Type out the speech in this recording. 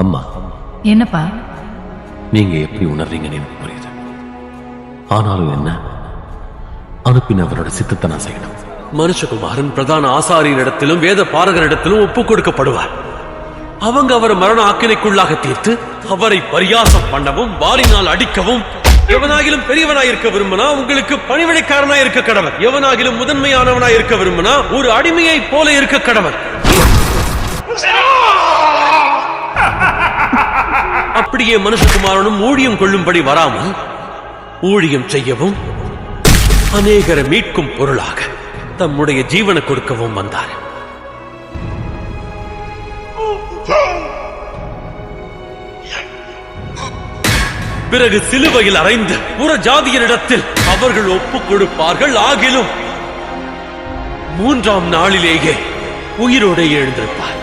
அம்மா, என்னப்பா? நீங்க எப்படி உணர்றீங்கன்னு எனக்கு புரியுது. ஆனாலும் என்ன, அனுப்பினவரோட சித்தத்தை நான் செய்யணும். மனுஷகுமாரன் பிரதான ஆசாரியரிடத்திலும் வேத பாரகரிடத்திலும் ஒப்புக் கொடுக்கப்படுவார். அவங்க அவரை மரண ஆக்கினைக்குள்ளாக தீர்த்து அவரை பரியாசம் பண்ணவும் வாரினால் அடிக்கவும், எவனாகிலும் பெரியவனாய் இருக்க விரும்பினா உங்களுக்கு பணிவிடைக்காரனாய் இருக்க கடவர், எவனாகிலும் முதன்மையானவனாய் இருக்க விரும்பினா ஒரு அடிமையை போல இருக்க கடவர். அப்படியே மனுஷகுமாரனும் ஊழியம் கொள்ளும்படி வராமல் ஊழியம் செய்யவும் அநேகரை மீட்கும் பொருளாக தம்முடைய ஜீவனை கொடுக்கவும் வந்தார். பிறகு சிலுவையில் அறைந்து புற ஜாதியரிடத்தில் அவர்கள் ஒப்புக் கொடுப்பார்கள். ஆகிலும் 3ஆம் நாளிலேயே உயிரோடு எழுந்திருப்பார்.